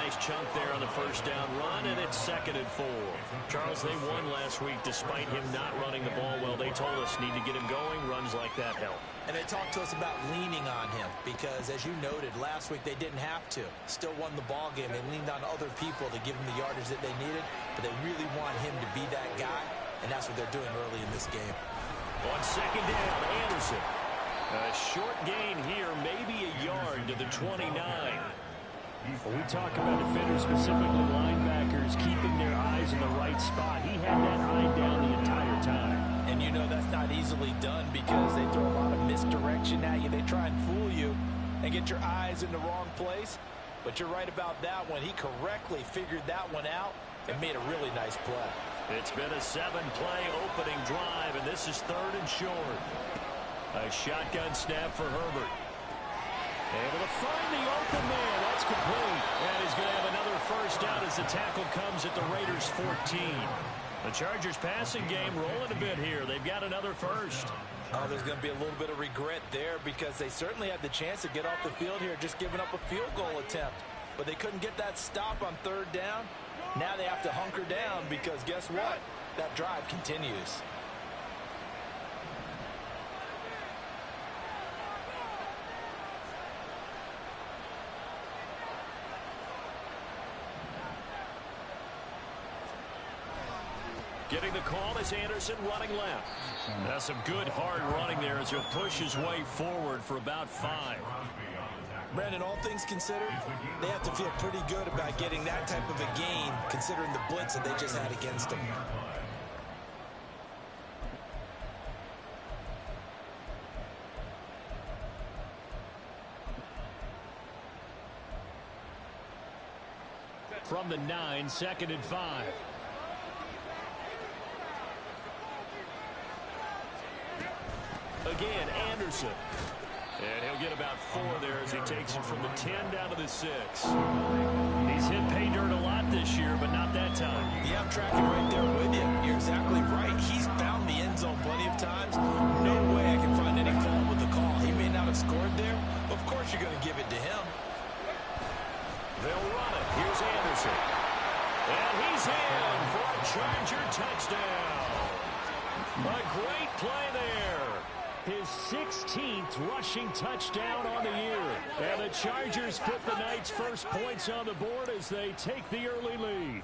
nice chunk there on the first down run, and it's 2nd and 4. Charles, they won last week despite him not running the ball well. They told us need to get him going. Runs like that help. And they talked to us about leaning on him because, as you noted, last week they didn't have to. Still won the ball game. They leaned on other people to give him the yardage that they needed, but they really want him to be that guy, and that's what they're doing early in this game. On 2nd down, Anderson. A short gain here, maybe a yard to the 29. When we talk about defenders, specifically linebackers, keeping their eyes in the right spot, he had that eye down the entire time. And you know that's not easily done because they throw a lot of misdirection at you. They try and fool you and get your eyes in the wrong place. But you're right about that one. He correctly figured that one out and made a really nice play. It's been a 7-play opening drive, and this is 3rd and short. A shotgun snap for Herbert. Able to find the open man. That's complete. And he's going to have another first down as the tackle comes at the Raiders' 14. The Chargers passing game rolling a bit here. They've got another first. Oh, there's going to be a little bit of regret there because they certainly had the chance to get off the field here just giving up a field goal attempt. But they couldn't get that stop on 3rd down. Now they have to hunker down because guess what? That drive continues. Getting the call is Anderson running left. That's some good hard running there as he'll push his way forward for about 5. Brandon, all things considered, they have to feel pretty good about getting that type of a gain considering the blitz that they just had against them. From the 9, 2nd and 5. Again, Anderson. And he'll get about 4 there as he takes it from the 10 down to the 6. He's hit pay dirt a lot this year, but not that time. Yeah, I'm tracking right there with you. You're exactly right. He's found the end zone plenty of times. No way I can find any fault with the call. He may not have scored there. Of course you're going to give it to him. They'll run it. Here's Anderson. And he's in for a Charger touchdown. A great play there. His 16th rushing touchdown on the year. And the Chargers put the night's first points on the board as they take the early lead.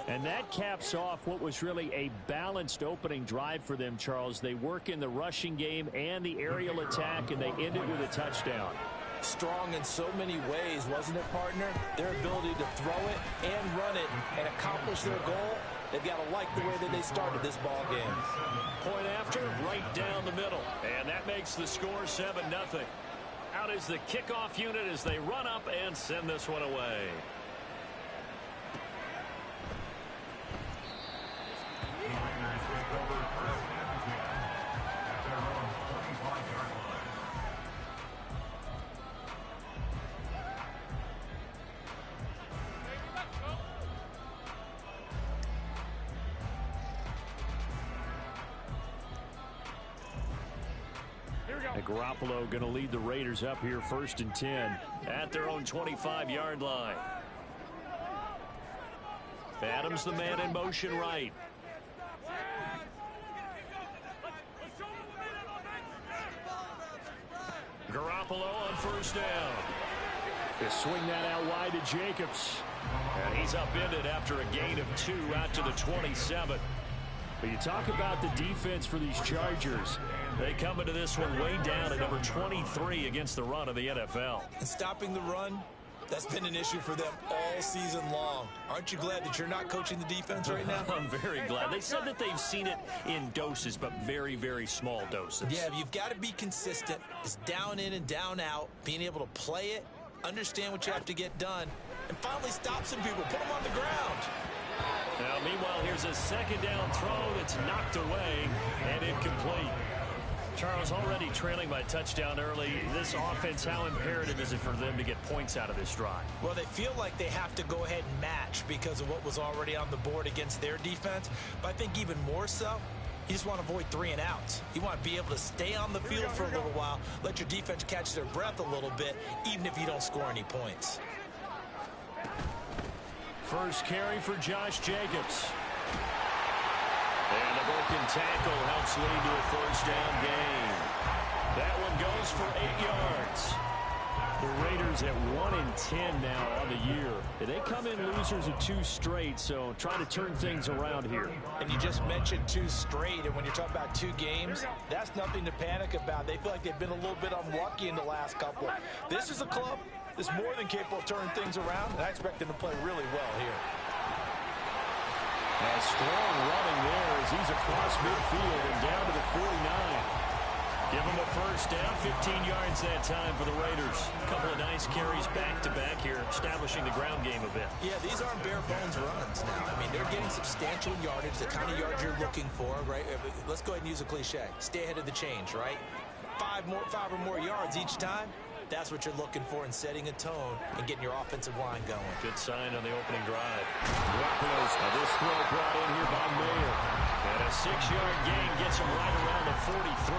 And that caps off what was really a balanced opening drive for them, Charles. They work in the rushing game and the aerial attack, and they end it with a touchdown. Strong in so many ways, wasn't it, partner? Their ability to throw it and run it and accomplish their goal. They've got to like the way that they started this ball game. Point after, right down the middle. And that makes the score 7-0. Out is the kickoff unit as they run up and send this one away. Garoppolo going to lead the Raiders up here 1st and 10 at their own 25-yard line. Adams the man in motion right. Garoppolo on 1st down. They swing that out wide to Jacobs. And he's upended after a gain of 2 out to the 27. But you talk about the defense for these Chargers. They come into this one way down at number 23 against the run of the NFL. And stopping the run, that's been an issue for them all season long. Aren't you glad that you're not coaching the defense right now? I'm very glad. They said that they've seen it in doses, but very, very small doses. Yeah, you've got to be consistent. It's down in and down out, being able to play it, understand what you have to get done, and finally stop some people, put them on the ground. Now, meanwhile, here's a 2nd down throw that's knocked away and incomplete. Charles, already trailing by touchdown early. This offense, how imperative is it for them to get points out of this drive? Well, they feel like they have to go ahead and match because of what was already on the board against their defense. But I think even more so, You just want to avoid 3 and outs. You want to be able to stay on the field for a little while, let your defense catch their breath a little bit, even if you don't score any points. First carry for Josh Jacobs. And a broken tackle helps lead to a first down gain. That one goes for 8 yards. The Raiders at 1-10 now on the year. They come in losers of 2 straight, so trying to turn things around here. And you just mentioned 2 straight, and when you're talking about 2 games, that's nothing to panic about. They feel like they've been a little bit unlucky in the last couple. This is a club that's more than capable of turning things around, and I expect them to play really well here. A strong running there as he's across midfield and down to the 49. Give them a first down, 15 yards that time for the Raiders. A couple of nice carries back-to-back here, establishing the ground game a bit. Yeah, these aren't bare-bones runs now. I mean, they're getting substantial yardage, the kind of yards you're looking for, right? Let's go ahead and use a cliche. Stay ahead of the change, right? 5 or more yards each time. That's what you're looking for in setting a tone and getting your offensive line going. Good sign on the opening drive. This throw brought in here by Mayer. And a 6-yard gain gets him right around the 43.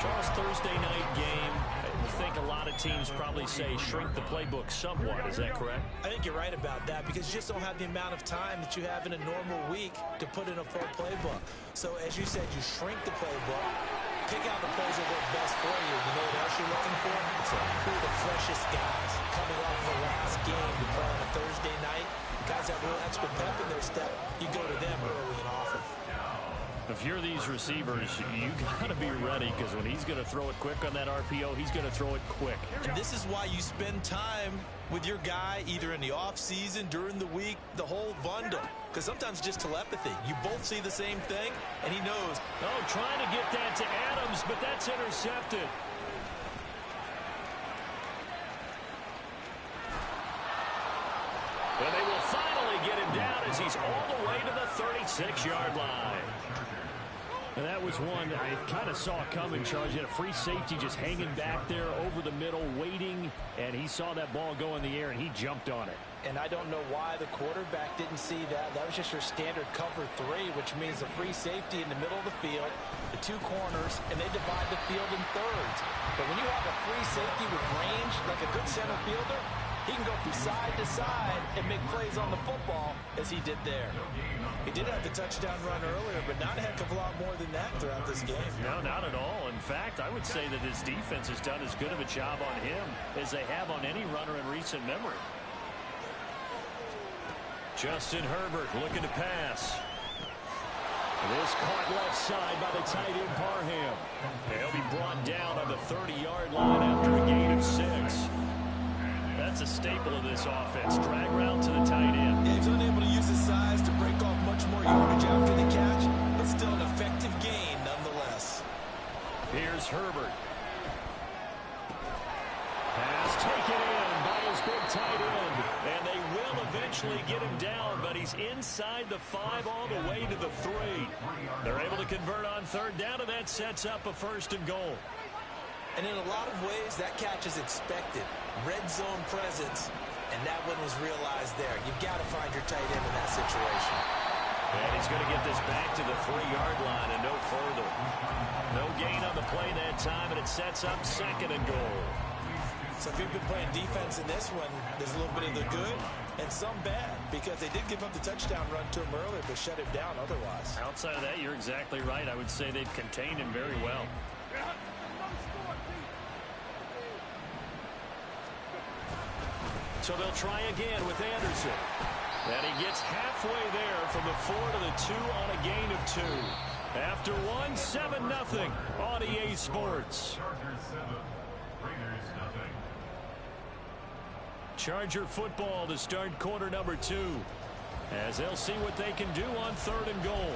Charles, Thursday night game, I think a lot of teams probably say shrink the playbook somewhat. Is that correct? I think you're right about that because you just don't have the amount of time that you have in a normal week to put in a full playbook. So as you said, you shrink the playbook, pick out the plays that work best for you. You know what else you're looking for? Who are the freshest guys coming off the last game to play on a Thursday night? Guys that have real extra pep in their step, you go to them early and often. If you're these receivers, you got to be ready because when he's going to throw it quick on that RPO, he's going to throw it quick. And this is why you spend time with your guy either in the offseason, during the week, the whole bundle. Because sometimes it's just telepathy. You both see the same thing, and he knows. Oh, trying to get that to Adams, but that's intercepted. And they will finally get him down as he's all the way to the 36-yard line. And that was one that I kind of saw coming, Charles. You had a free safety just hanging back there over the middle, waiting, and he saw that ball go in the air, and he jumped on it. And I don't know why the quarterback didn't see that. That was just your standard cover 3, which means a free safety in the middle of the field, the 2 corners, and they divide the field in thirds. But when you have a free safety with range, like a good center fielder, he can go from side to side and make plays on the football as he did there. He did have the touchdown run earlier, but not a heck of a lot more than that throughout this game. No, not at all. In fact, I would say that his defense has done as good of a job on him as they have on any runner in recent memory. Justin Herbert looking to pass. This caught left side by the tight end Parham. He'll be brought down on the 30-yard line after a gain of 6. That's a staple of this offense. Drag route to the tight end. Yeah, he's unable to use his size to break off much more yardage after the catch, but still an effective gain nonetheless. Here's Herbert. Pass taken in by his big tight end. And they will eventually get him down, but he's inside the 5 all the way to the 3. They're able to convert on 3rd down, and that sets up a 1st and goal. And in a lot of ways, that catch is expected. Red zone presence, and that one was realized there. You've got to find your tight end in that situation. And he's going to get this back to the 3-yard line and no further. No gain on the play that time, and it sets up 2nd and goal. So if you've been playing defense in this one, there's a little bit of the good and some bad, because they did give up the touchdown run to him earlier, but shut him down otherwise. Outside of that, you're exactly right. I would say they've contained him very well. So they'll try again with Anderson. And he gets halfway there from the 4 to the 2 on a gain of 2. After 1, 7-0 on EA Sports. Charger football to start quarter number 2. As they'll see what they can do on 3rd and goal.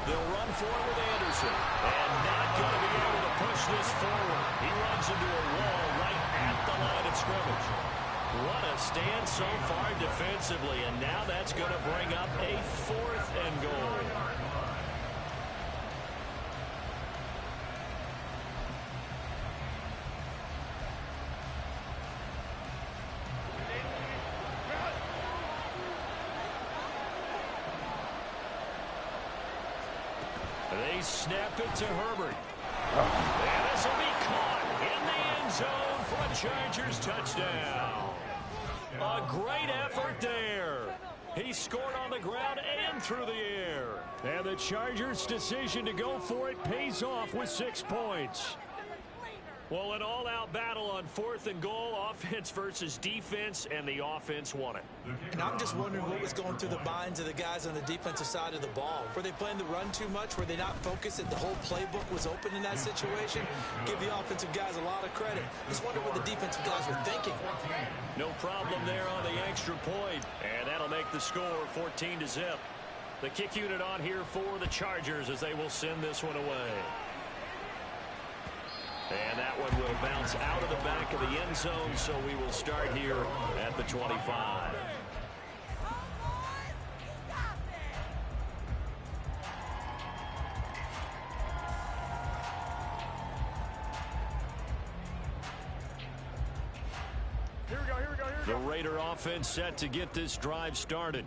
They'll run forward with Anderson. And not going to be able to push this forward. He runs into a wall right at the line of scrimmage. What a stand so far defensively, and now that's going to bring up a 4th and goal. They snap it to Herbert. And this will be caught in the end zone for a Chargers touchdown. A great effort there. He scored on the ground and through the air. And the Chargers' decision to go for it pays off with 6 points. Well, an all-out battle on 4th and goal, offense versus defense, and the offense won it. And I'm just wondering what was going through the minds of the guys on the defensive side of the ball. Were they playing the run too much? Were they not focused that the whole playbook was open in that situation? Give the offensive guys a lot of credit. Just wonder what the defensive guys were thinking. No problem there on the extra point, and that'll make the score 14-0. The kick unit on here for the Chargers as they will send this one away. And that one will bounce out of the back of the end zone, so we will start here at the 25. Here we go. The Raider offense set to get this drive started.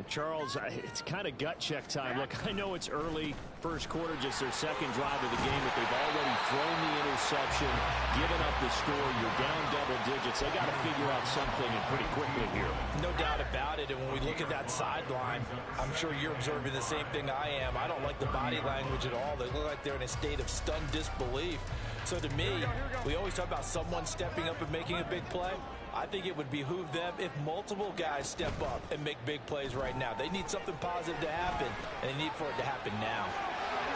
Charles, it's kind of gut check time. Look, I know it's early, first quarter, just their second drive of the game, but they've already thrown the interception, given up the score. You're down double digits. They got to figure out something and pretty quickly here. No doubt about it. And when we look at that sideline, I'm sure you're observing the same thing I am. I don't like the body language at all. They look like they're in a state of stunned disbelief. So to me, we always talk about someone stepping up and making a big play. I think it would behoove them if multiple guys step up and make big plays right now. They need something positive to happen, and they need for it to happen now.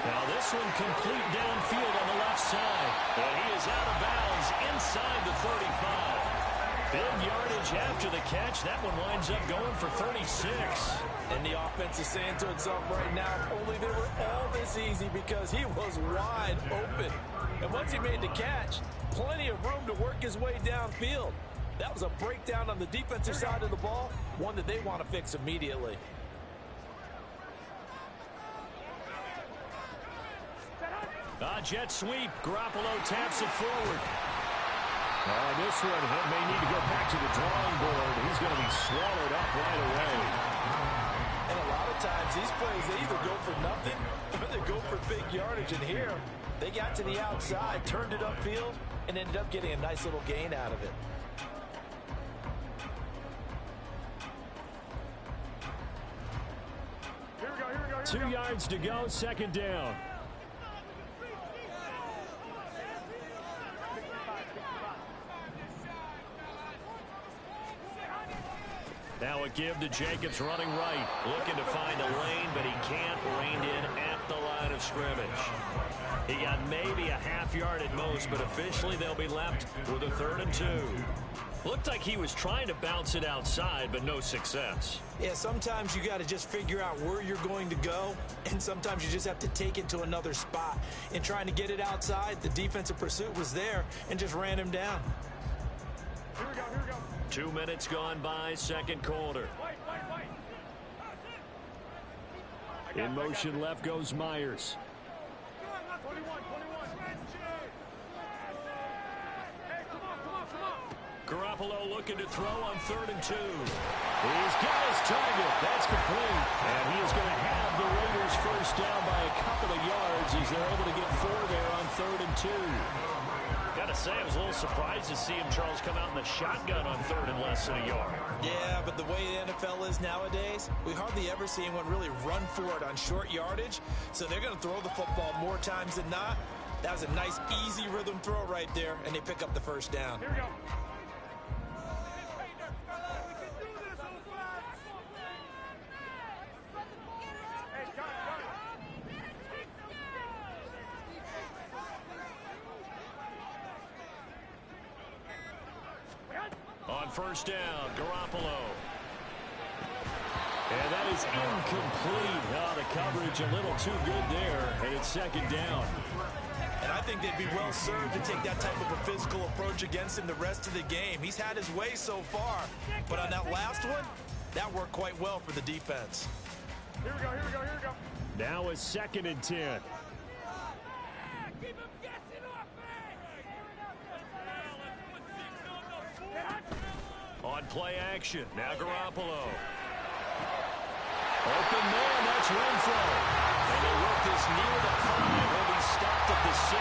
Now this one complete downfield on the left side. And he is out of bounds inside the 35. Big yardage after the catch. That one winds up going for 36. And the offense is saying to itself right now, if only they were all this easy, because he was wide open. And once he made the catch, plenty of room to work his way downfield. That was a breakdown on the defensive side of the ball, one that they want to fix immediately. Jet sweep. Garoppolo taps it forward. This one may need to go back to the drawing board. He's going to be swallowed up right away. And a lot of times these plays, they either go for nothing or they go for big yardage. And here, they got to the outside, turned it upfield, and ended up getting a nice little gain out of it. Here we go. 2 yards to go, second down. Now a give to Jacobs running right. Looking to find a lane, but he can't. Reined in at the line of scrimmage. He got maybe a half yard at most, but officially they'll be left with a 3rd and 2. Looked like he was trying to bounce it outside, but no success. Yeah, sometimes you got to just figure out where you're going to go, and sometimes you just have to take it to another spot. In trying to get it outside, the defensive pursuit was there and just ran him down. Here we go. 2 minutes gone by, second quarter. In motion left goes Myers. 21. Hey, come on. Garoppolo looking to throw on 3rd and 2. He's got his target. That's complete. And he is going to have the Raiders first down by a couple of yards as they're able to get 4 there on 3rd and 2. Gotta say, I was a little surprised to see him, Charles, come out in the shotgun on 3rd and less than a yard. Yeah, but the way the NFL is nowadays, we hardly ever see anyone really run for it on short yardage. So they're going to throw the football more times than not. That was a nice, easy rhythm throw right there, and they pick up the first down. Here we go. On first down, Garoppolo. And that is incomplete. The coverage a little too good there, and it's second down. And I think they'd be well served to take that type of a physical approach against him the rest of the game. He's had his way so far, but on that last one, that worked quite well for the defense. Here we go, here we go, here we go. Now a 2nd and 10. On play action, now Garoppolo. Open man, that's Renfro. And they work this near the 5. He'll be stopped at the 6.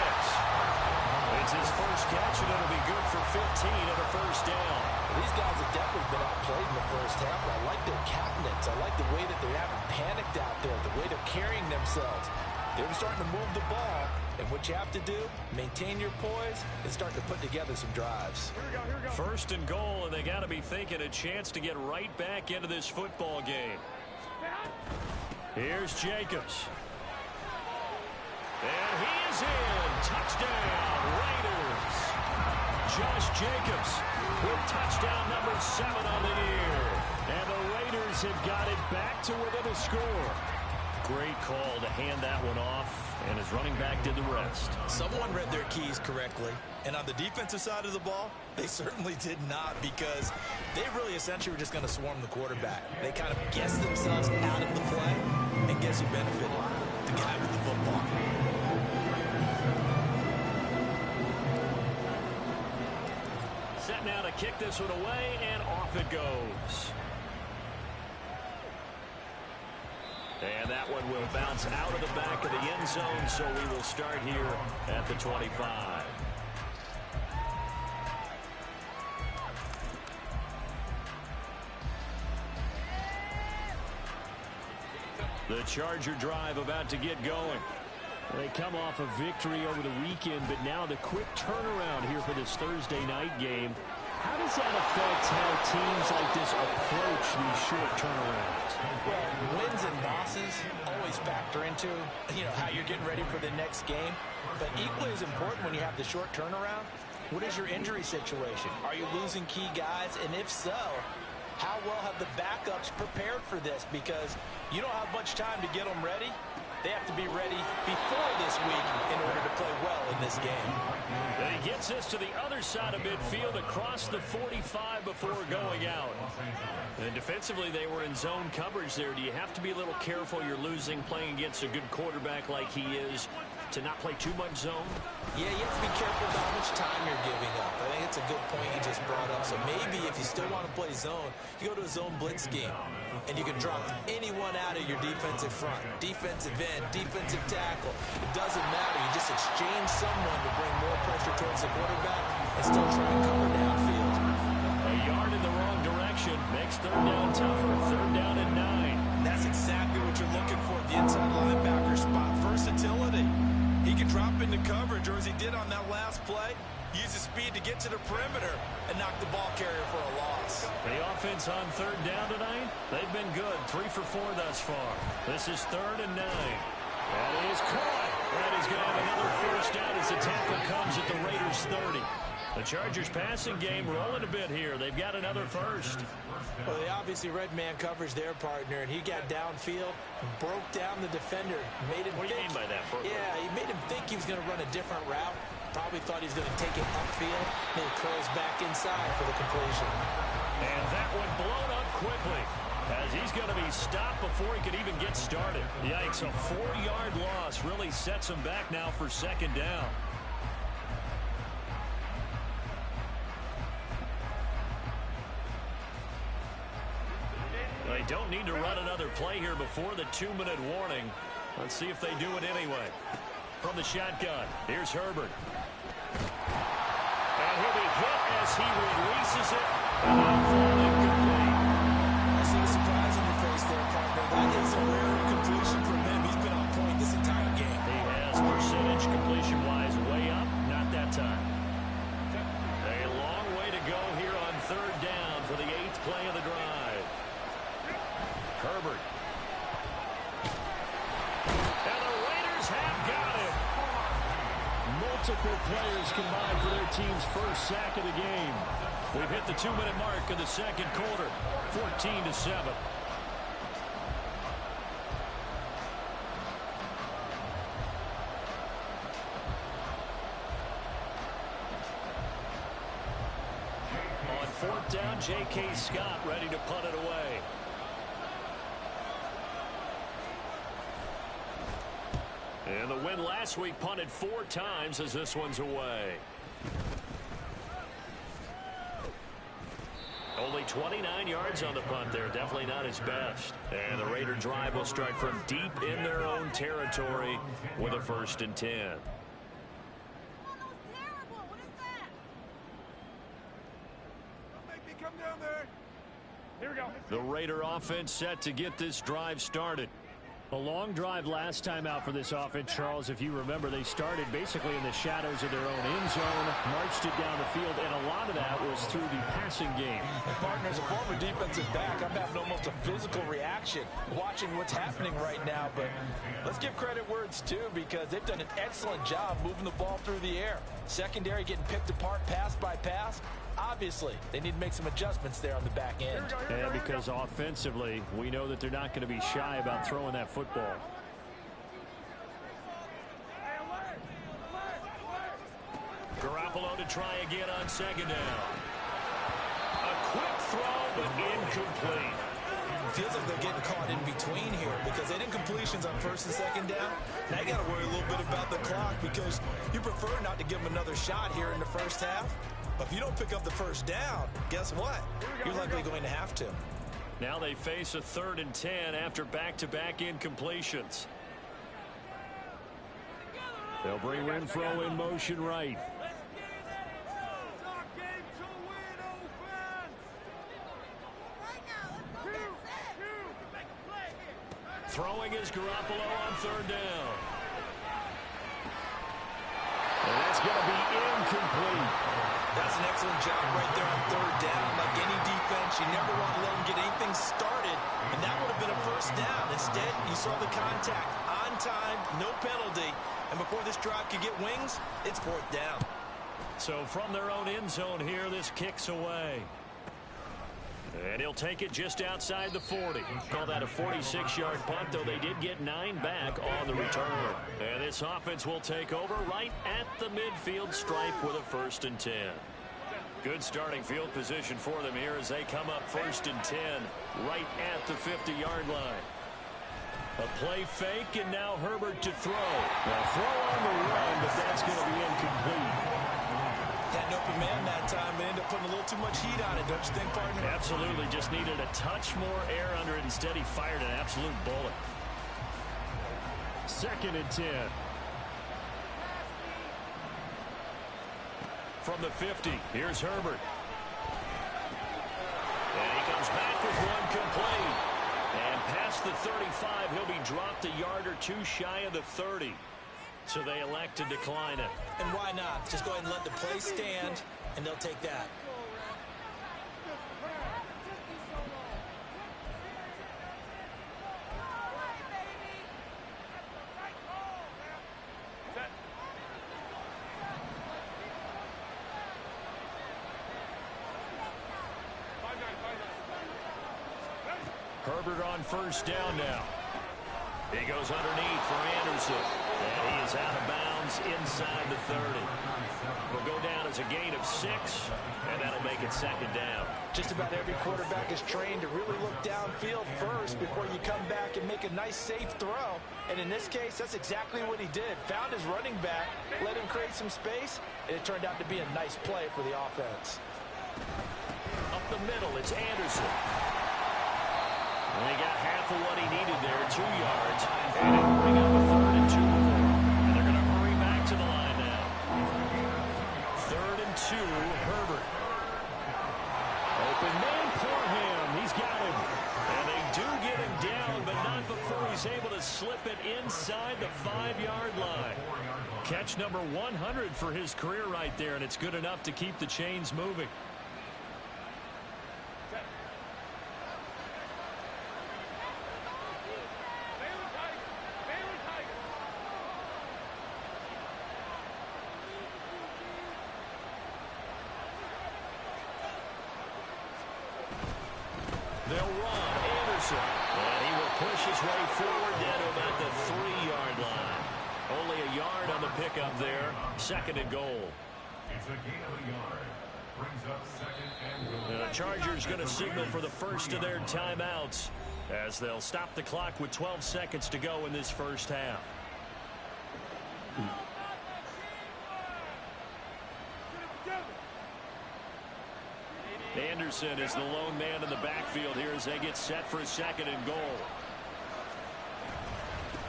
It's his first catch, and it'll be good for 15 and a first down. These guys have definitely been outplayed in the first half, but I like their cabinets. I like the way that they haven't panicked out there, the way they're carrying themselves. They're starting to move the ball, and what you have to do, maintain your poise and start to put together some drives. Here we go, here we go. First and goal, and they got to be thinking a chance to get right back into this football game. Here's Jacobs. And he is in. Touchdown, Raiders. Josh Jacobs with touchdown number 7 on the year. And the Raiders have got it back to within a score. Great call to hand that one off, and his running back did the rest. Someone read their keys correctly, and on the defensive side of the ball, they certainly did not, because they really essentially were just going to swarm the quarterback. They kind of guessed themselves out of the play, and guess who benefited? The guy with the football. Set now to kick this one away, and off it goes. And that one will bounce out of the back of the end zone, so we will start here at the 25. The Charger drive about to get going. They come off a victory over the weekend, but now the quick turnaround here for this Thursday night game. How does that affect how teams like this approach these short turnarounds? Well, wins and losses always factor into, how you're getting ready for the next game. But equally as important when you have the short turnaround, what is your injury situation? Are you losing key guys? And if so, how well have the backups prepared for this? Because you don't have much time to get them ready. They have to be ready before this week in order to play well in this game. And he gets this to the other side of midfield across the 45 before going out. And defensively, they were in zone coverage there. Do you have to be a little careful? You're losing playing against a good quarterback like he is to not play too much zone? Yeah, you have to be careful about how much time you're giving up. I think it's a good point you just brought up. So maybe if you still want to play zone, you go to a zone blitz scheme. And you can drop anyone out of your defensive front. Defensive end, defensive tackle. It doesn't matter. You just exchange someone to bring more pressure towards the quarterback and still try and cover downfield. A yard in the wrong direction makes third down tougher. Third down and 9. And that's exactly what you're looking for at the inside linebacker spot. Versatility. He can drop into coverage, or as he did on that last play, use his speed to get to the perimeter and knock the ball carrier for a loss. The offense on third down tonight, they've been good. 3 for 4 thus far. This is 3rd and 9. That is caught. That is going to have another first down as the tackle comes at the Raiders' 30. The Chargers passing game rolling a bit here. They've got another first. Well, they obviously read man coverage their partner, and he got downfield, broke down the defender, made him What do you mean by that? Yeah, he made him think he was going to run a different route. Probably thought he was going to take it upfield, then he curls back inside for the completion. And that one blown up quickly, as he's going to be stopped before he could even get started. Yikes, a 4-yard loss really sets him back now for 2nd down. They don't need to run another play here before the 2-minute warning. Let's see if they do it anyway. From the shotgun, here's Herbert. And he'll be hit as he releases it. And incomplete. I see the surprise on your face there, partner. That is a rare completion from him. He's been on point this entire game. He has percentage completion-wise way up. Not that time. A long way to go here on 3rd down for the 8th play of the drive. Herbert. And the Raiders have got it. Multiple players combined for their team's first sack of the game. We've hit the 2-minute mark of the 2nd quarter. 14-7. 4th down. J.K. Scott ready to punt it away. And the win last week punted 4 times as this one's away. Only 29 yards on the punt there. Definitely not his best. And the Raider drive will start from deep in their own territory with a 1st and 10. Here we go. The Raider offense set to get this drive started. A long drive last time out for this offense, Charles. If you remember, they started basically in the shadows of their own end zone, marched it down the field, and a lot of that was through the passing game. And partner, as a former defensive back, I'm having almost a physical reaction watching what's happening right now. But let's give credit where it's due, because they've done an excellent job moving the ball through the air. Secondary getting picked apart pass by pass. Obviously, they need to make some adjustments there on the back end. And because offensively, we know that they're not going to be shy about throwing that football. Garoppolo to try again on 2nd down. A quick throw, but incomplete. Feels like they're getting caught in between here, because they didn't completions on 1st and 2nd down. Now you got to worry a little bit about the clock, because you prefer not to give them another shot here in the 1st half. But if you don't pick up the 1st down, guess what? You're likely going to have to. Now they face a 3rd and 10 after back-to-back incompletions. They'll bring Renfro in motion right. Throwing is Garoppolo on 3rd down. And that's going to be incomplete. That's an excellent job right there on 3rd down. Like any defense, you never want to let them get anything started, and that would have been a 1st down. Instead, you saw the contact on time, no penalty, and before this drive could get wings, it's 4th down. So from their own end zone here, this kicks away. And he'll take it just outside the 40. Call that a 46-yard punt, though they did get 9 back on the return. And this offense will take over right at the midfield stripe with a 1st and 10. Good starting field position for them here as they come up 1st and 10 right at the 50-yard line. A play fake, and now Herbert to throw. A throw on the run, but that's going to be incomplete. Had an open man that time, but ended up putting a little too much heat on it, don't you think, partner? Absolutely. Just needed a touch more air under it. Instead, he fired an absolute bullet. 2nd and 10. From the 50, here's Herbert. And he comes back with one complete. And past the 35, he'll be dropped a yard or 2 shy of the 30. So they elect to decline it. And why not? Just go ahead and let the play stand, and they'll take that. Herbert on 1st down now. He goes underneath for Anderson. And he is out of bounds inside the 30. Will go down as a gain of 6, and that'll make it 2nd down. Just about every quarterback is trained to really look downfield first before you come back and make a nice, safe throw. And in this case, that's exactly what he did. Found his running back, let him create some space, and it turned out to be a nice play for the offense. Up the middle, it's Anderson. And he got half of what he needed there, 2 yards. And it'll bring up a 3rd and 2 more. And they're going to hurry back to the line now. 3rd and 2, Herbert. Open man, Parham. He's got him. And they do get him down, but not before he's able to slip it inside the 5-yard line. Catch number 100 for his career right there, and it's good enough to keep the chains moving. They'll run Anderson, and he will push his way forward down to about the 3-yard line. Only a yard on the pickup there. 2nd and goal. It's a gain of a yard. Brings up 2nd and goal. Chargers going to signal for the first of their timeouts as they'll stop the clock with 12 seconds to go in this first half. Anderson is the lone man in the backfield here as they get set for a 2nd and goal.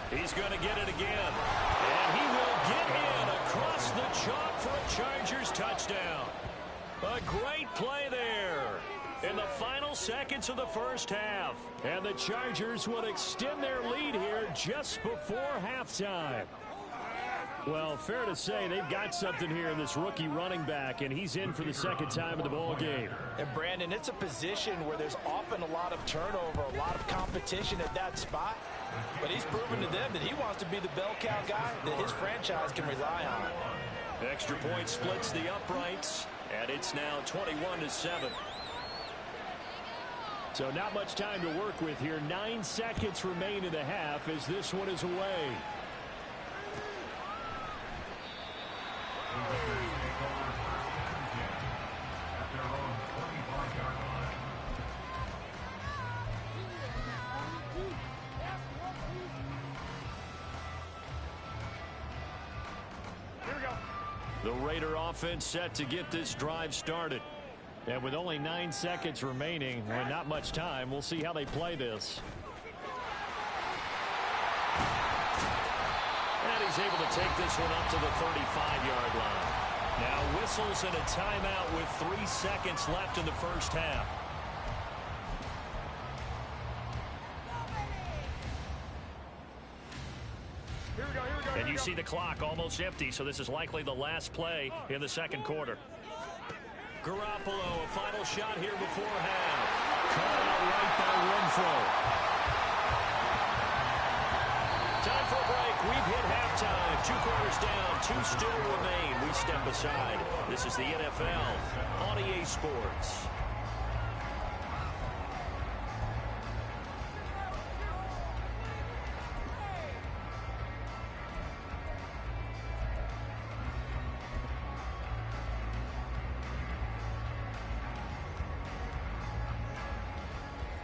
He's going to get it again. And he will get in across the chalk for a Chargers touchdown. A great play there in the final seconds of the first half. And the Chargers will extend their lead here just before halftime. Well, fair to say they've got something here in this rookie running back, and he's in for the 2nd time in the ball game. And Brandon, it's a position where there's often a lot of turnover, a lot of competition at that spot. But he's proven to them that he wants to be the bell cow guy that his franchise can rely on. Extra point splits the uprights, and it's now 21-7. So not much time to work with here. 9 seconds remain in the half as this one is away. The Raider offense set to get this drive started. And with only 9 seconds remaining and not much time, we'll see how they play this. And he's able to take this one up to the 35-yard line. Now whistles and a timeout with 3 seconds left in the first half. And you see the clock almost empty, so this is likely the last play in the 2nd quarter. Garoppolo, a final shot here before half. Caught out right by Renfro. Time for a break. We've hit halftime. 2 quarters down. 2 still remain. We step aside. This is the NFL on EA Sports.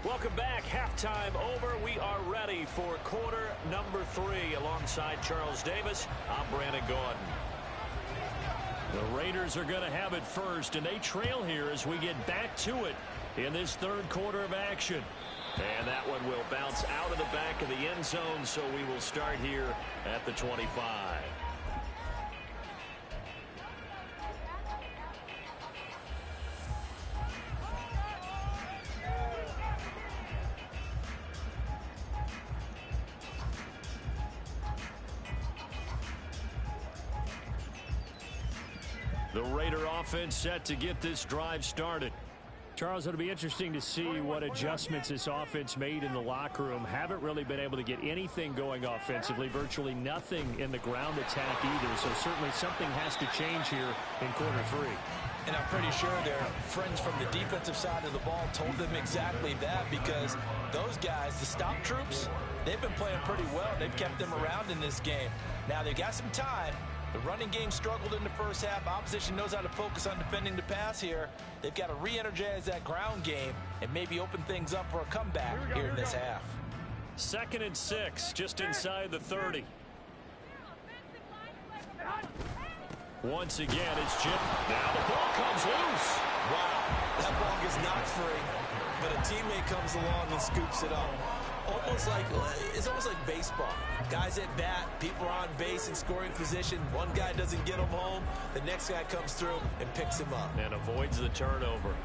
Welcome back. Halftime over. We are ready for quarter number 3. Alongside Charles Davis, I'm Brandon Gordon. The Raiders are going to have it first, and they trail here as we get back to it in this 3rd quarter of action. And that one will bounce out of the back of the end zone, so we will start here at the 25. The Raider offense set to get this drive started. Charles, it'll be interesting to see what adjustments this offense made in the locker room. Haven't really been able to get anything going offensively, virtually nothing in the ground attack either. So certainly something has to change here in quarter 3. And I'm pretty sure their friends from the defensive side of the ball told them exactly that, because those guys, the stop troops, they've been playing pretty well. They've kept them around in this game. Now they've got some time. The running game struggled in the first half. Opposition knows how to focus on defending the pass here. They've got to re-energize that ground game and maybe open things up for a comeback here in this half. 2nd and 6, just inside the 30. Once again, it's Jim. Now the ball comes loose. Wow, that ball gets knocked free, but a teammate comes along and scoops it up. It's almost like baseball. Guys at bat, people are on base in scoring position. One guy doesn't get him home. The next guy comes through and picks him up. And avoids the turnover.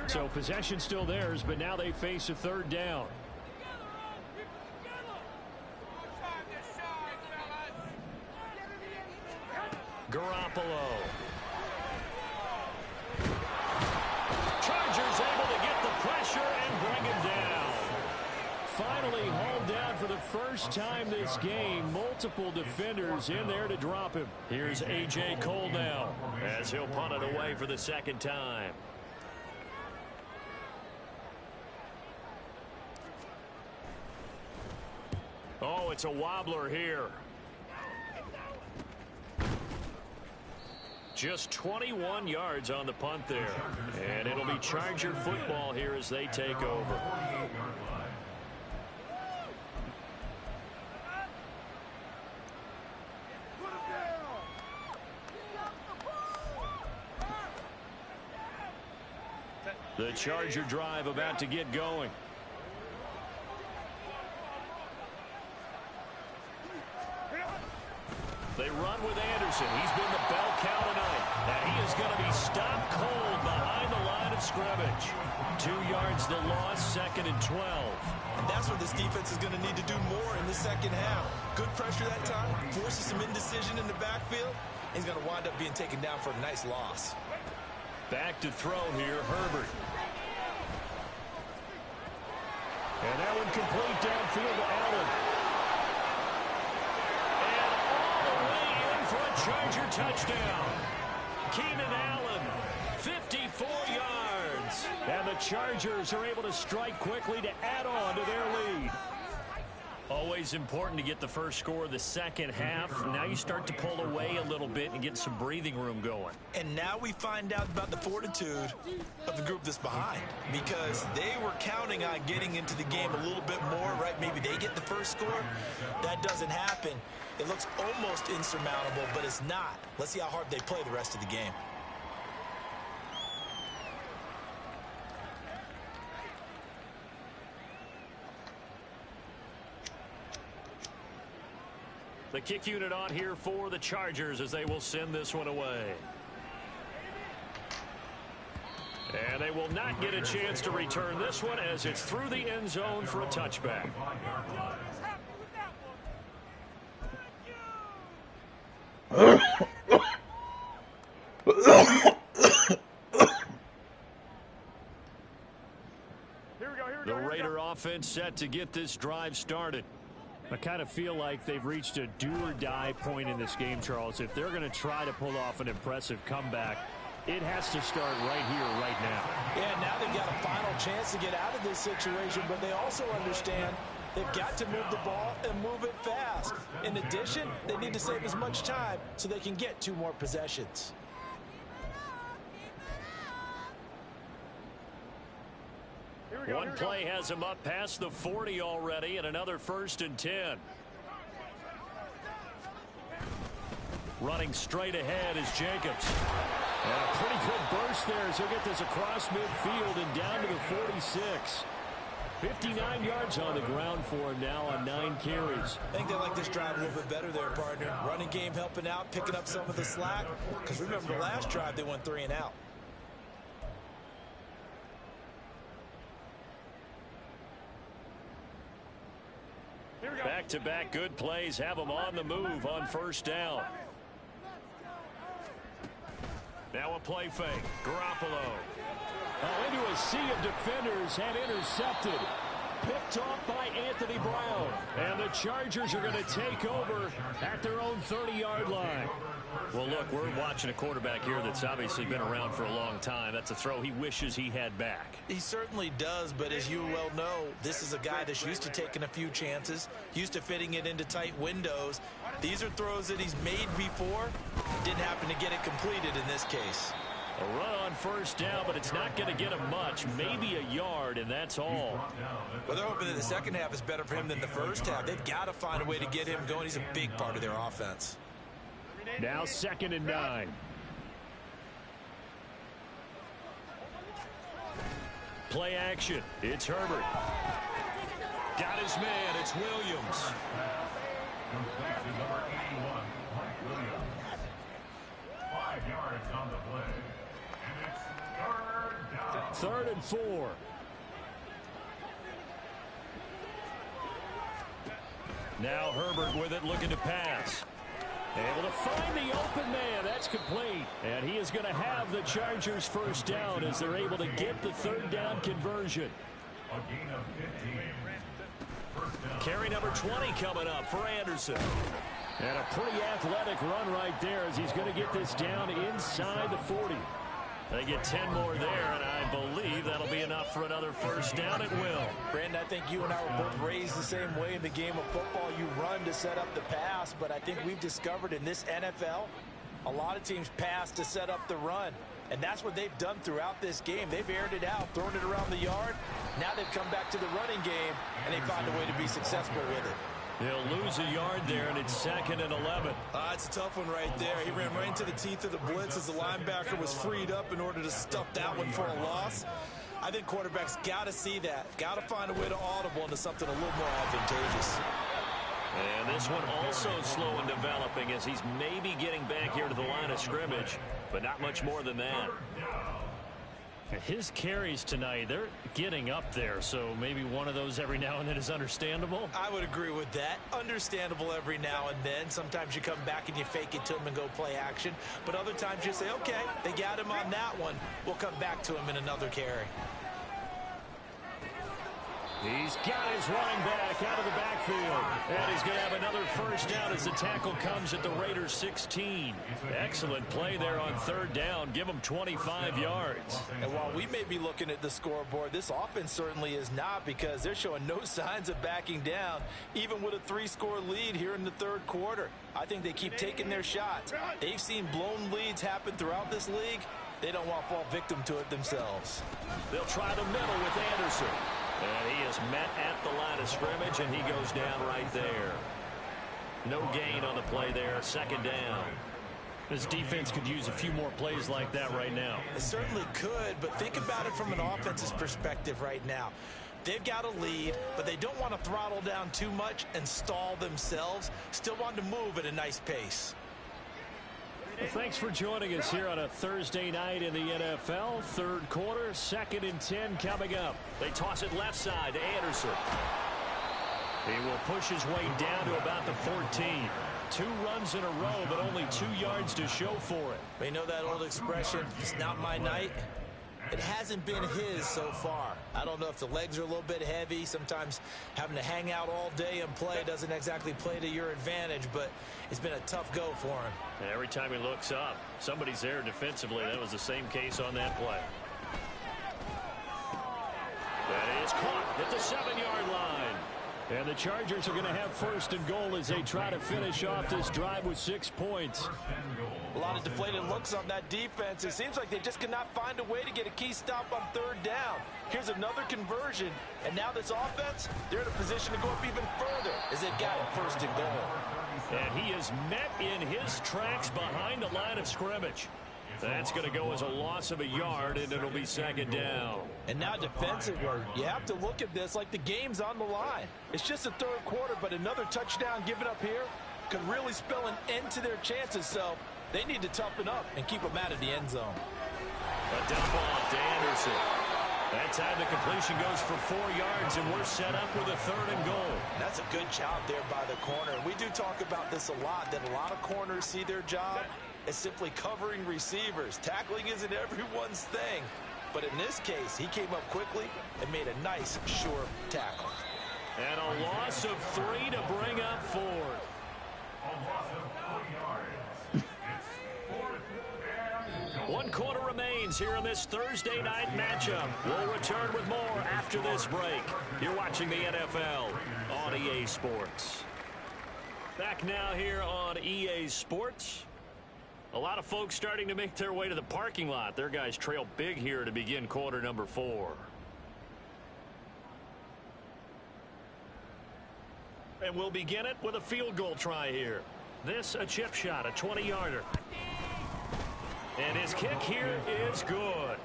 So possession still theirs, but now they face a 3rd down. Garoppolo. Chargers able to get the pressure and bring him down. Finally hauled down for the first time this game. Multiple defenders in there to drop him. Here's A.J. Cole now as he'll punt it away for the 2nd time. Oh, it's a wobbler here. Just 21 yards on the punt there. And it'll be Charger football here as they take over. The Charger drive about to get going. They run with Anderson. He's been the bell cow tonight. And he is going to be stopped cold behind the line of scrimmage. 2 yards the loss, 2nd and 12. And that's what this defense is going to need to do more in the second half. Good pressure that time, forces some indecision in the backfield. He's going to wind up being taken down for a nice loss. Back to throw here, Herbert. And that one complete downfield to Allen. For a Charger touchdown. Keenan Allen, 54 yards. And the Chargers are able to strike quickly to add on to their lead. Always important to get the first score of the second half. Now you start to pull away a little bit and get some breathing room going. And now we find out about the fortitude of the group that's behind, because they were counting on getting into the game a little bit more, right? Maybe they get the first score. That doesn't happen. It looks almost insurmountable, but it's not. Let's see how hard they play the rest of the game. The kick unit on here for the Chargers as they will send this one away. And they will not get a chance to return this one as it's through the end zone for a touchback. The Raider offense set to get this drive started. I kind of feel like they've reached a do-or-die point in this game, Charles. If they're going to try to pull off an impressive comeback, it has to start right here, right now. Yeah, now they've got a final chance to get out of this situation, but they also understand they've got to move the ball and move it fast. In addition, they need to save as much time so they can get 2 more possessions. One play has him up past the 40 already, and another 1st and 10. Running straight ahead is Jacobs. And a pretty good burst there as he'll get this across midfield and down to the 46. 59 yards on the ground for him now on 9 carries. I think they like this drive a little bit better there, partner. Running game helping out, picking up some of the slack. Because remember, the last drive they went 3 and out. Back-to-back good plays have them on the move on 1st down. Now a play fake. Garoppolo. Into a sea of defenders and intercepted. Picked off by Anthony Brown. And the Chargers are going to take over at their own 30-yard line. Well, look, we're watching a quarterback here that's obviously been around for a long time. That's a throw he wishes he had back. He certainly does, but as you well know, this is a guy that's used to taking a few chances, used to fitting it into tight windows. These are throws that he's made before. Didn't happen to get it completed in this case. A run on 1st down, but it's not going to get him much, maybe a yard, and that's all. Well, they're hoping that the second half is better for him than the first half. They've got to find a way to get him going. He's a big part of their offense. Now 2nd and 9. Play action. It's Herbert. Got his man. It's Williams. Number 81, Williams. 5 yards on the play. And it's 3rd down. 3rd and 4. Now Herbert with it, looking to pass. Able to find the open man. That's complete. And he is going to have the Chargers 1st down as they're able to get the 3rd down conversion. A gain of 15. Carry number 20 coming up for Anderson. And a pretty athletic run right there as he's going to get this down inside the 40. They get 10 more there, and I believe that'll be enough for another 1st down. It will. Brandon, I think you and I were both raised the same way in the game of football. You run to set up the pass, but I think we've discovered in this NFL, A lot of teams pass to set up the run, and that's what they've done throughout this game. They've aired it out, thrown it around the yard. Now they've come back to the running game, and they find a way to be successful with it. He'll lose a yard there, and it's 2nd and 11. It's a tough one right there. He ran right into the teeth of the blitz as the linebacker was freed up in order to stuff that one for a loss. I think quarterbacks got to see that, got to find a way to audible into something a little more advantageous. And this one also slow in developing as he's maybe getting back here to the line of scrimmage, but not much more than that. His carries tonight, they're getting up there, so maybe one of those every now and then is understandable. I would agree with that. Understandable every now and then. Sometimes you come back and you fake it to him and go play action. But other times you say, okay, they got him on that one. We'll come back to him in another carry. He's got his running back out of the backfield. And he's going to have another first down as the tackle comes at the Raiders' 16. Excellent play there on 3rd down. Give them 25 yards. And while we may be looking at the scoreboard, this offense certainly is not, because they're showing no signs of backing down, even with a 3-score lead here in the 3rd quarter. I think they keep taking their shots. They've seen blown leads happen throughout this league. They don't want to fall victim to it themselves. They'll try the middle with Anderson. And he is met at the line of scrimmage, and he goes down right there. No gain on the play there, 2nd down. This defense could use a few more plays like that right now. It certainly could, but think about it from an offense's perspective right now. They've got a lead, but they don't want to throttle down too much and stall themselves. Still want to move at a nice pace. Well, thanks for joining us here on a Thursday night in the NFL. 3rd quarter, 2nd and 10 coming up. They toss it left side to Anderson. He will push his way down to about the 14. 2 runs in a row, but only 2 yards to show for it. We know that old expression, it's not my night. It hasn't been his so far. I don't know if the legs are a little bit heavy. Sometimes having to hang out all day and play doesn't exactly play to your advantage, but it's been a tough go for him. And every time he looks up, somebody's there defensively. That was the same case on that play. That is caught at the 7-yard line. And the Chargers are going to have 1st and goal as they try to finish off this drive with 6 points. A lot of deflated looks on that defense. It seems like they just cannot find a way to get a key stop on 3rd down. Here's another conversion, and now this offense, they're in a position to go up even further as they've got it 1st and goal. And he is met in his tracks behind the line of scrimmage. That's going to go as a loss of a yard, and it'll be 2nd down. And now defensively, you have to look at this like the game's on the line. It's just the 3rd quarter, but another touchdown given up here could really spell an end to their chances. So they need to toughen up and keep them out of the end zone. A dump off to Anderson. That time the completion goes for 4 yards, and we're set up with a 3rd and goal. That's a good job there by the corner. We do talk about this a lot, that a lot of corners see their job as simply covering receivers. Tackling isn't everyone's thing. But in this case, he came up quickly and made a nice, sure tackle. And a loss of 3 to bring up 4. A loss of 3 yards. It's 4th and goal. 1 quarter remains here in this Thursday night matchup. We'll return with more after this break. You're watching the NFL on EA Sports. Back now here on EA Sports. A lot of folks starting to make their way to the parking lot. Their guys trail big here to begin quarter number 4. And we'll begin it with a field goal try here. This a chip shot, a 20-yarder. And his kick here is good.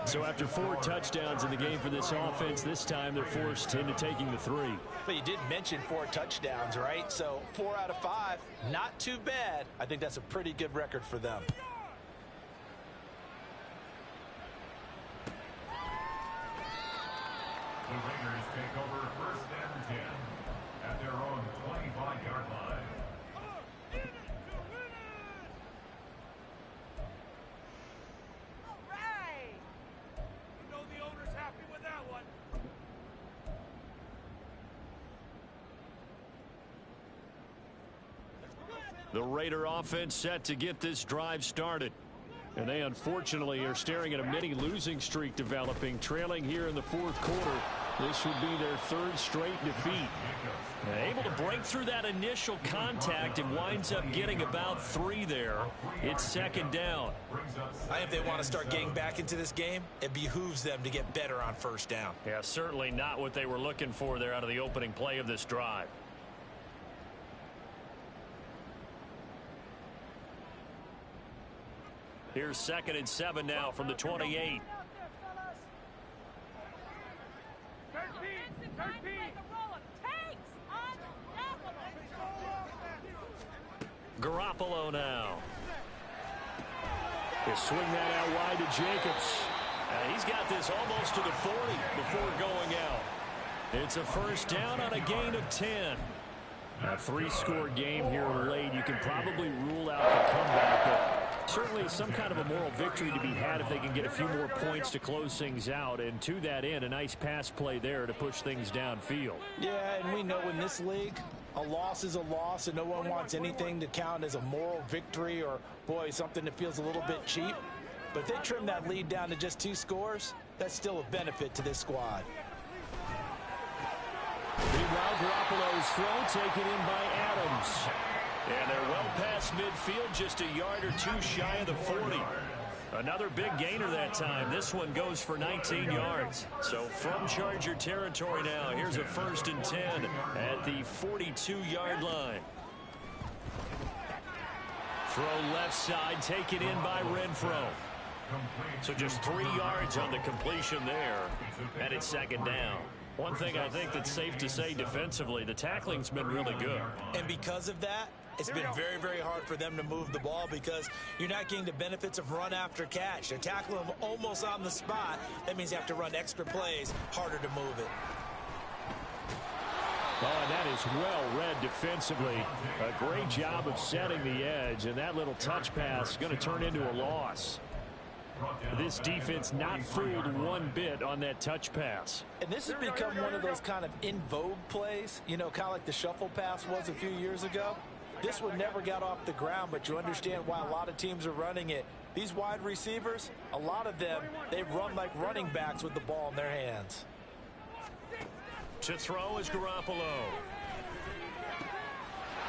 So after 4 touchdowns in the game for this offense, this time they're forced into taking the 3. But you did mention 4 touchdowns, right? So 4 out of 5, not too bad. I think that's a pretty good record for them. The Raiders take over 1st and 10 at their own 25-yard line. The Raider offense set to get this drive started. And they unfortunately are staring at a mini losing streak developing, trailing here in the 4th quarter This would be their third straight defeat. Able to break through that initial contact and winds up getting about 3 there. It's second down. I think if they want to start getting back into this game, it behooves them to get better on first down. Yeah, certainly not what they were looking for there out of the opening play of this drive. Here's 2nd and 7 now from the 28. Garoppolo now. He'll swing that out wide to Jacobs. He's got this almost to the 40 before going out. It's a first down on a gain of 10. A 3-score game here late. You can probably rule out the comeback, but certainly some kind of a moral victory to be had if they can get a few more points to close things out. And to that end, a nice pass play there to push things downfield. Yeah, and we know in this league, a loss is a loss, and no one wants anything to count as a moral victory or, boy, something that feels a little bit cheap. But if they trim that lead down to just 2 scores, that's still a benefit to this squad. Meanwhile, Garoppolo's throw taken in by Adams. And they're well past midfield, just a yard or 2 shy of the 40. Another big gainer that time. This one goes for 19 yards. So from Charger territory now, here's a 1st and 10 at the 42-yard line. Throw left side, taken in by Renfro. So just 3 yards on the completion there, and it's 2nd down. One thing I think that's safe to say defensively, the tackling's been really good. And because of that, it's been very, very hard for them to move the ball because you're not getting the benefits of run after catch. They're tackling them almost on the spot. That means you have to run extra plays, harder to move it. Oh, and that is well read defensively. A great job of setting the edge, and that little touch pass is going to turn into a loss. This defense not fooled one bit on that touch pass. And this has become one of those kind of in vogue plays, you know, kind of like the shuffle pass was a few years ago. This one never got off the ground, but you understand why a lot of teams are running it. These wide receivers, a lot of them, they run like running backs with the ball in their hands. To throw is Garoppolo.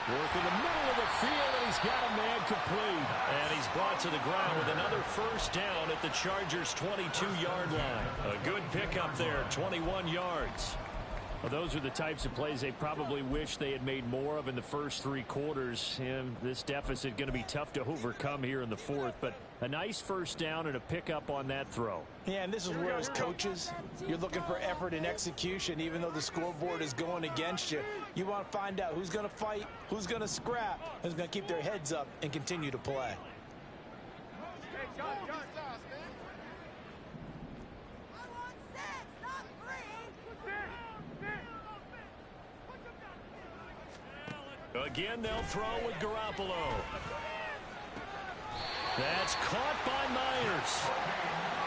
Work in the middle of the field, and he's got a man complete. And he's brought to the ground with another first down at the Chargers' 22-yard line. A good pickup there, 21 yards. Well, those are the types of plays they probably wish they had made more of in the first 3 quarters. And this deficit going to be tough to overcome here in the 4th. But a nice first down and a pickup on that throw. Yeah, and this is where as coaches, you're looking for effort and execution, even though the scoreboard is going against you. You want to find out who's going to fight, who's going to scrap, who's going to keep their heads up and continue to play. Again, they'll throw with Garoppolo. That's caught by Myers.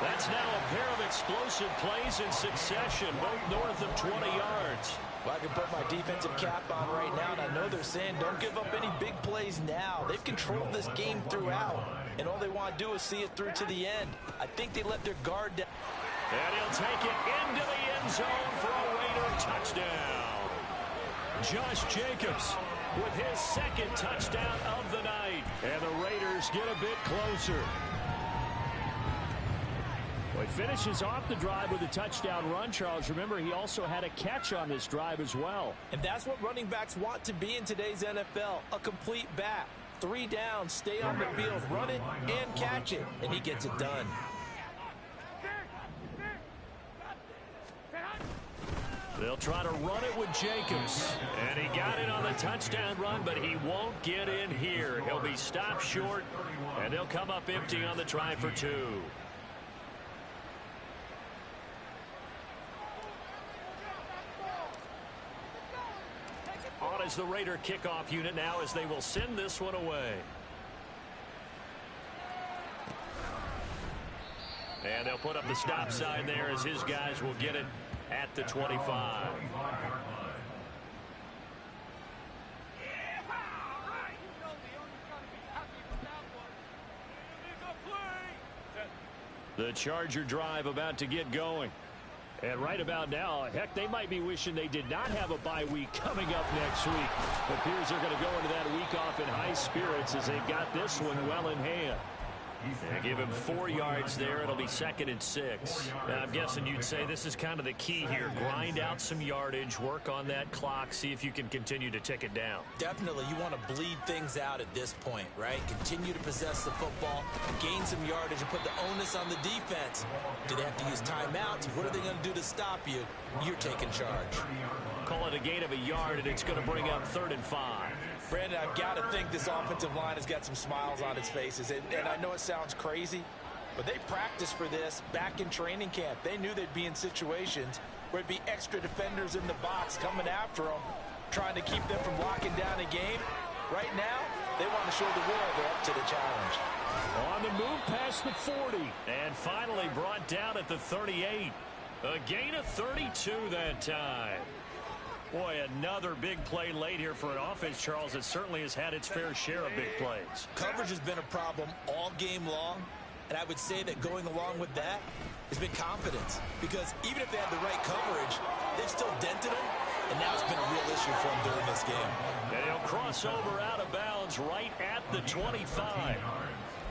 That's now a pair of explosive plays in succession, both north of 20 yards. Well, I can put my defensive cap on right now, and I know they're saying don't give up any big plays now. They've controlled this game throughout, and all they want to do is see it through to the end. I think they let their guard down. And he'll take it into the end zone for a Raider touchdown. Josh Jacobs with his 2nd touchdown of the night. And the Raiders get a bit closer. Well, he finishes off the drive with a touchdown run, Charles. Remember, he also had a catch on this drive as well. And that's what running backs want to be in today's NFL, a complete back. 3 downs, stay on the field, run it, and catch it. And he gets it done. They'll try to run it with Jacobs. And he got it on the touchdown run, but he won't get in here. He'll be stopped short, and they'll come up empty on the try for 2. On is the Raider kickoff unit now as they will send this one away. And they'll put up the stop sign there as his guys will get it at the 25. The Charger drive about to get going. And right about now, heck, they might be wishing they did not have a bye week coming up next week. It appears they're going to go into that week off in high spirits as they've got this one well in hand. They give him 4 yards there. It'll be 2nd and 6. Now, I'm guessing you'd say this is kind of the key here. Grind out some yardage, work on that clock, see if you can continue to tick it down. Definitely, you want to bleed things out at this point, right? Continue to possess the football, gain some yardage, and put the onus on the defense. Do they have to use timeouts? What are they going to do to stop you? You're taking charge. Call it a gain of a yard, and it's going to bring up 3rd and 5. Brandon, I've got to think this offensive line has got some smiles on its faces. And I know it sounds crazy, but they practiced for this back in training camp. They knew they'd be in situations where it'd be extra defenders in the box coming after them, trying to keep them from locking down a game. Right now, they want to show the world they're up to the challenge. On the move past the 40. And finally brought down at the 38. A gain of 32 that time. Boy, another big play late here for an offense, Charles, that certainly has had its fair share of big plays. Coverage has been a problem all game long, and I would say that going along with that has been confidence. Because even if they had the right coverage, they've still dented them, and now it's been a real issue for them during this game. And he'll cross over out of bounds right at the 25.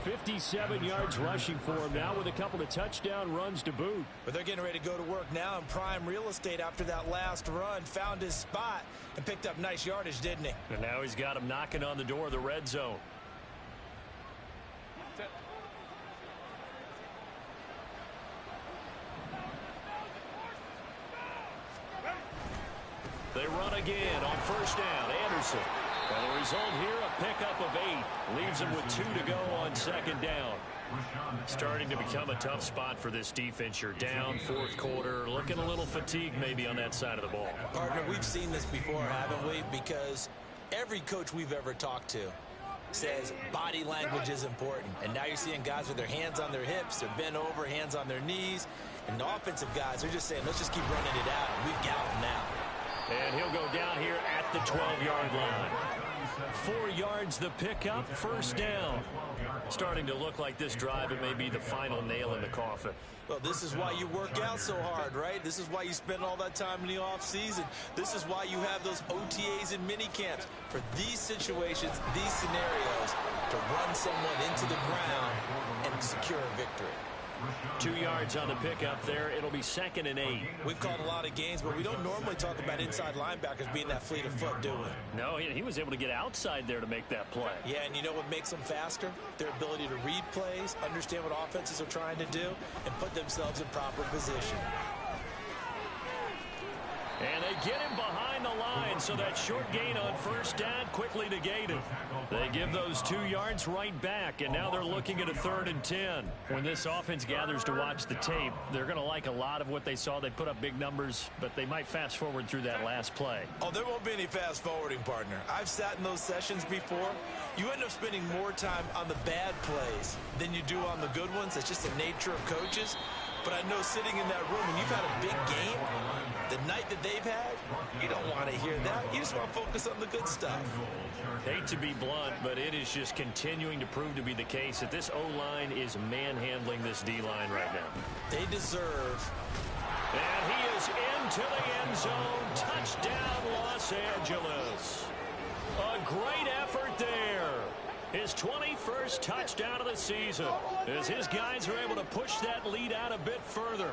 57 yards rushing for him now with a couple of touchdown runs to boot. But they're getting ready to go to work now in prime real estate after that last run. Found his spot and picked up nice yardage, didn't he? And now he's got him knocking on the door of the red zone. They run again on 1st down. Anderson. And the result here, a pickup of 8. Leaves him with 2 to go on 2nd down. Starting to become a tough spot for this defense. You're down 4th quarter. Looking a little fatigued maybe on that side of the ball. Partner, we've seen this before, haven't we? Because every coach we've ever talked to says body language is important. And now you're seeing guys with their hands on their hips. They're bent over, hands on their knees. And the offensive guys are just saying, let's just keep running it out. And we've got them now. And he'll go down here at the 12-yard line. 4 yards the pickup, 1st down. Starting to look like this drive, it may be the final nail in the coffin. Well, this is why you work out so hard, right? This is why you spend all that time in the offseason. This is why you have those OTAs and mini camps. For these situations, these scenarios, to run someone into the ground and secure a victory. 2 yards on the pickup there. It'll be 2nd and 8. We've called a lot of games, but we don't normally talk about inside linebackers being that fleet of foot, do we? No, he was able to get outside there to make that play. Yeah, and you know what makes them faster? Their ability to read plays, understand what offenses are trying to do, and put themselves in proper position. And they get him behind the line, so that short gain on 1st down quickly negated. They give those 2 yards right back, and now they're looking at a 3rd and 10. When this offense gathers to watch the tape, they're going to like a lot of what they saw. They put up big numbers, but they might fast forward through that last play. Oh, there won't be any fast forwarding, partner. I've sat in those sessions before. You end up spending more time on the bad plays than you do on the good ones. That's just the nature of coaches. But I know sitting in that room, when you've had a big game, the night that they've had, you don't want to hear that. You just want to focus on the good stuff. Hate to be blunt, but it is just continuing to prove to be the case that this O-line is manhandling this D-line right now. They deserve. And he is into the end zone. Touchdown, Los Angeles. A great effort there. His 21st touchdown of the season as his guys are able to push that lead out a bit further.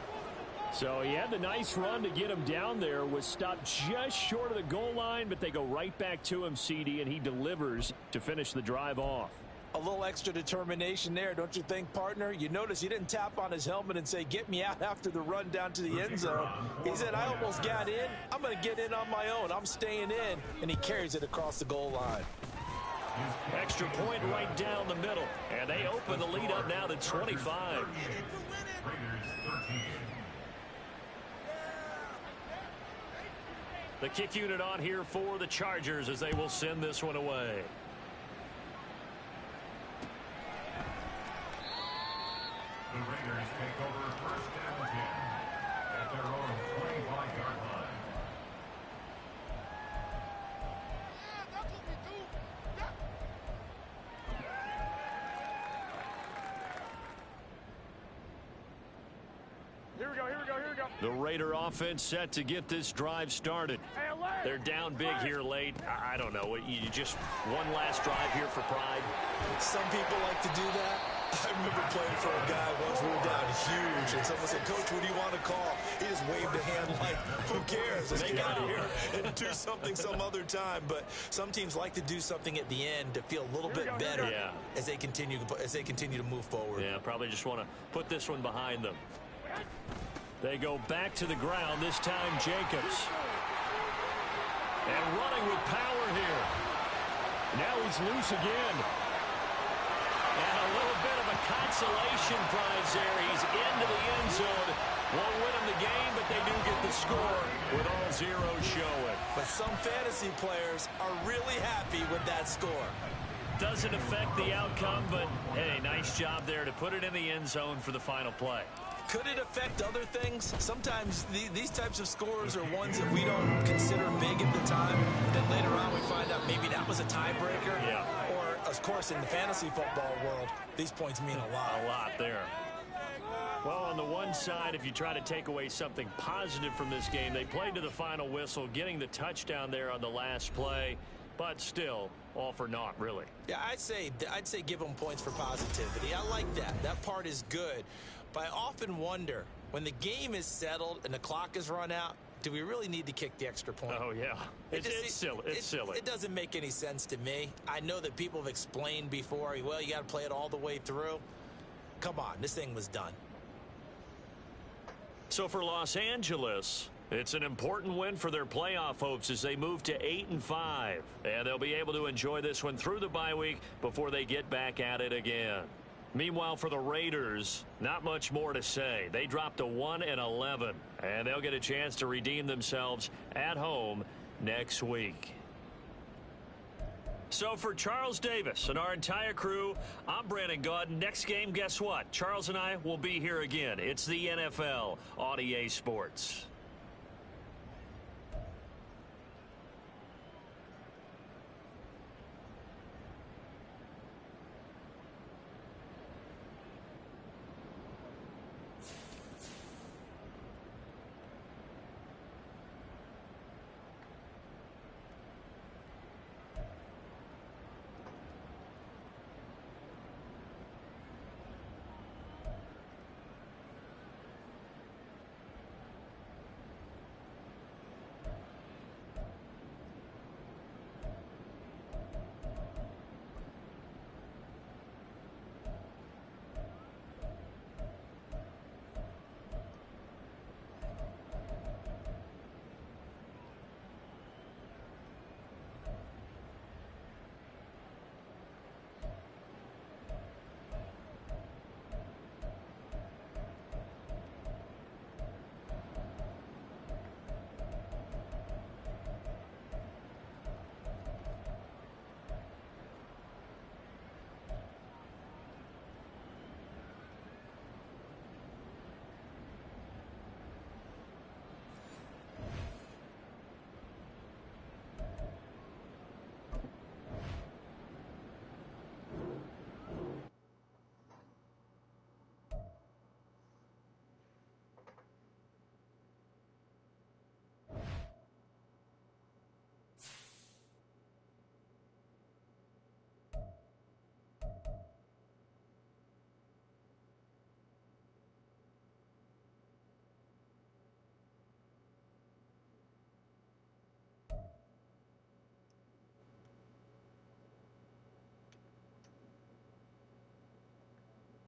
So he had the nice run to get him down there, was stopped just short of the goal line, but they go right back to him, CD, and he delivers to finish the drive off. A little extra determination there, don't you think, partner? You notice he didn't tap on his helmet and say, get me out after the run down to the end zone. He said, I almost got in. I'm going to get in on my own. I'm staying in. And he carries it across the goal line. Extra point right down the middle. And they open the lead up now to 25. The kick unit on here for the Chargers as they will send this one away. The Raiders take over 1st and 10 at their own 25-yard line. The Raider offense set to get this drive started. They're down big here late. I don't know. You just one last drive here for pride. Some people like to do that. I remember playing for a guy once. We were down huge, and someone said, "Coach, what do you want to call?" He just waved a hand like, "Who cares? Let's get out of here and do something some other time." But some teams like to do something at the end to feel a little bit better as they continue to move forward. Yeah, probably just want to put this one behind them. They go back to the ground, this time Jacobs. And running with power here. Now he's loose again. And a little bit of a consolation prize there. He's into the end zone. Won't win him the game, but they do get the score with all zeros showing. But some fantasy players are really happy with that score. Doesn't affect the outcome, but hey, nice job there to put it in the end zone for the final play. Could it affect other things? Sometimes these types of scores are ones that we don't consider big at the time. And then later on we find out maybe that was a tiebreaker. Yeah. Or, of course, in the fantasy football world, these points mean a lot. A lot there. Well, on the one side, if you try to take away something positive from this game, they played to the final whistle, getting the touchdown there on the last play. But still, all for naught, really. Yeah, I'd say give them points for positivity. I like that. That part is good. But I often wonder, when the game is settled and the clock is run out, do we really need to kick the extra point? Oh, yeah. It's silly. It's silly. It doesn't make any sense to me. I know that people have explained before, well, you got to play it all the way through. Come on, this thing was done. So for Los Angeles, it's an important win for their playoff hopes as they move to 8-5. And they'll be able to enjoy this one through the bye week before they get back at it again. Meanwhile, for the Raiders, not much more to say. They dropped to 1-11, and they'll get a chance to redeem themselves at home next week. So for Charles Davis and our entire crew, I'm Brandon Gaudin. Next game, guess what? Charles and I will be here again. It's the NFL on EA Sports.